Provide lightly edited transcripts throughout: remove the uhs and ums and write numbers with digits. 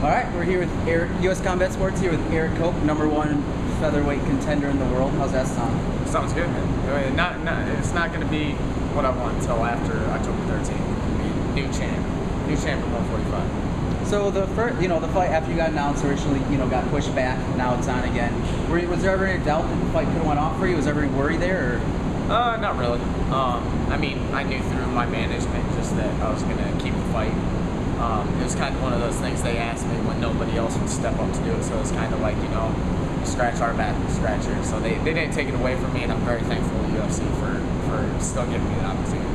All right, we're here with U.S. Combat Sports here with Erik Koch, #1 featherweight contender in the world. How's that sound? Sounds good, man. It's not going to be what I want until after October 13th. New champ at 145. So the first, the fight after you got announced originally, got pushed back. Now it's on again. Was there ever any doubt that the fight could have went off for you? Was there ever any worry there? Or? Not really. I mean, I knew through my management just that I was going to keep the fight. It was kind of one of those things they asked me when nobody else would step up to do it. So it was kind of like, scratch our back, scratch yours. So they didn't take it away from me, and I'm very thankful to UFC for still giving me the opportunity.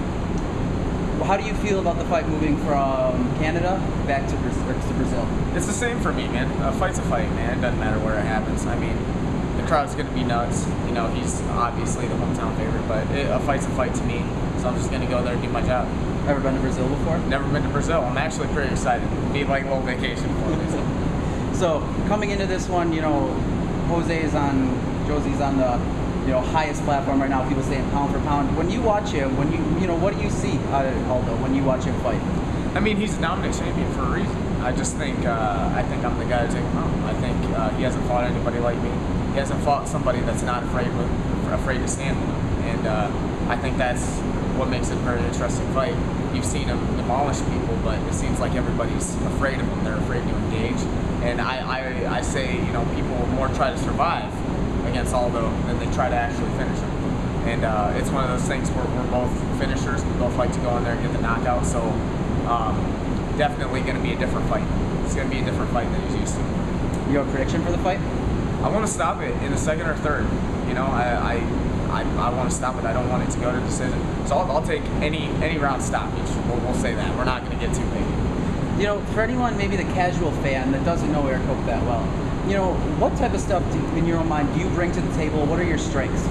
Well, how do you feel about the fight moving from Canada back to Brazil? It's the same for me, man. A fight's a fight, man. It doesn't matter where it happens. I mean, the crowd's going to be nuts. He's obviously the hometown favorite, but a fight's a fight to me. So I'm just going to go there and do my job. Ever been to Brazil before? Never been to Brazil. I'm actually pretty excited. It'd be like a little vacation for me. So coming into this one, Jose's on the highest platform right now. People saying pound for pound. When you watch him, what do you see out of Aldo when you watch him fight? I mean, he's a dominant champion for a reason. I just think I'm the guy to take him out. I think he hasn't fought anybody like me. He hasn't fought somebody that's not afraid to stand with him, and I think that's what makes it a very interesting fight. You've seen him demolish people, but it seems like everybody's afraid of him. They're afraid to engage, and I say people more try to survive against Aldo than they try to actually finish him. And it's one of those things where we're both finishers. We both like to go in there and get the knockout. So definitely going to be a different fight. It's going to be a different fight than he's used to. You have a prediction for the fight? I want to stop it in the second or third. I want to stop it. I don't want it to go to decision. So I'll take any round stoppage. We'll say that. We're not going to get too big. For anyone, maybe the casual fan that doesn't know Erik Koch that well, what type of stuff, in your own mind, do you bring to the table? What are your strengths?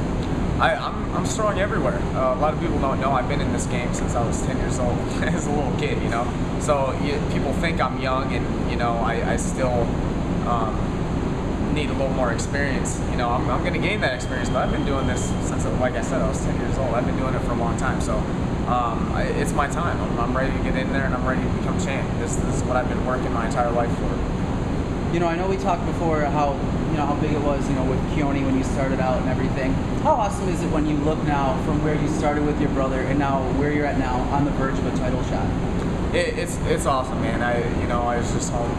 I'm strong everywhere. A lot of people don't know I've been in this game since I was 10 years old as a little kid, So people think I'm young and, I still need a little more experience. I'm going to gain that experience, but I've been doing this since, like I said, I was 10 years old. I've been doing it for a long time, so it's my time. I'm ready to get in there, and I'm ready to become champ. This is what I've been working my entire life for. I know we talked before how big it was, with Keone when you started out and everything. How awesome is it when you look now from where you started with your brother and now where you're at now on the verge of a title shot? It's awesome, man. I was just home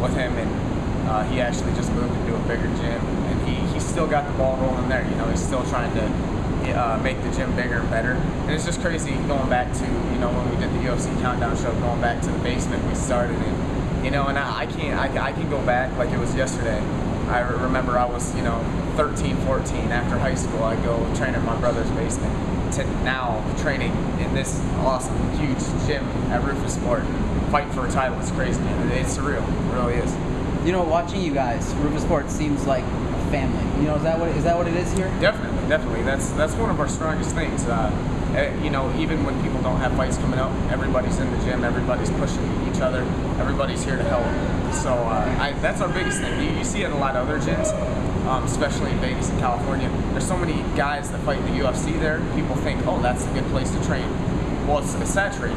with him, and he actually just moved into a bigger gym, and he's still got the ball rolling there. He's still trying to make the gym bigger and better. And it's just crazy going back to when we did the UFC countdown show, going back to the basement we started in. And I can go back like it was yesterday. I remember I was 13, 14 after high school. I go train in my brother's basement to now training in this awesome huge gym at Roufusport, fighting for a title. It's crazy, man. It's surreal. It really is. Watching you guys, Roufusport seems like a family. Is that what it is here? Definitely. That's one of our strongest things. Even when people don't have fights coming up, everybody's in the gym, everybody's pushing each other, everybody's here to help. So that's our biggest thing. You see it in a lot of other gyms, especially in Vegas and California. There's so many guys that fight in the UFC there. People think, oh, that's a good place to train. Well, it's saturated.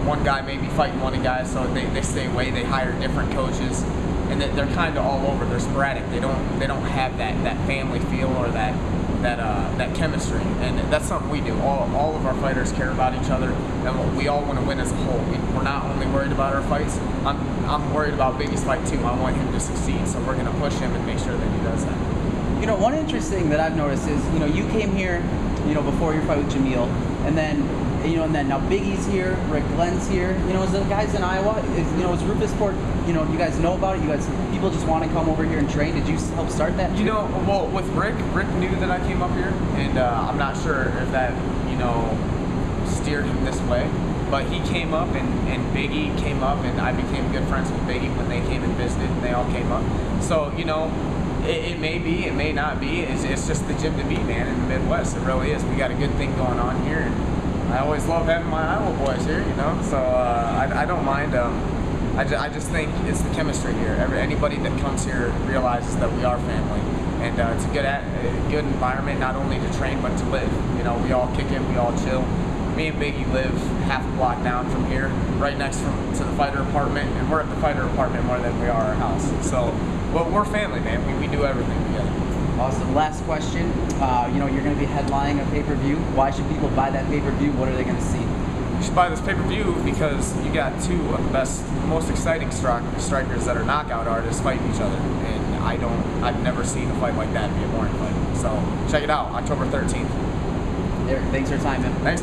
One guy may be fighting one guy, so they stay away. They hire different coaches, and they're kind of all over. They're sporadic. They don't have that family feel or that chemistry, and that's something we do. All of our fighters care about each other, and we all want to win as a whole. We're not only worried about our fights. I'm worried about Biggie's fight too. I want him to succeed, so we're going to push him and make sure that he does that. One interesting thing that I've noticed is, you came here, before your fight with Jamil, and then, now Biggie's here, Rick Glenn's here. As the guys in Iowa, is Roufusport, you guys know about it? People just want to come over here and train. Did you help start that? Well, with Rick knew that I came up here, and I'm not sure if that, steered him this way. But he came up, and Biggie came up, and I became good friends with Biggie when they came and visited, and they all came up. So, it may be, it may not be. It's just the gym to beat, man, in the Midwest. It really is. We got a good thing going on here, and I always love having my Iowa boys here, So I don't mind. I just think it's the chemistry here. Anybody that comes here realizes that we are family, and it's a good environment, not only to train but to live. We all kick it, we all chill. Me and Biggie live half a block down from here, right next to the fighter apartment, and we're at the fighter apartment more than we are our house. So, well, we're family, man. We do everything together. Awesome. Last question. You know, you're going to be headlining a pay-per-view. Why should people buy that pay-per-view? What are they going to see? You should buy this pay-per-view because you got two of the best, most exciting strikers that are knockout artists fighting each other. And I've never seen a fight like that be a boring fight. So check it out, October 13th. Erik, thanks for your time, man. Thanks.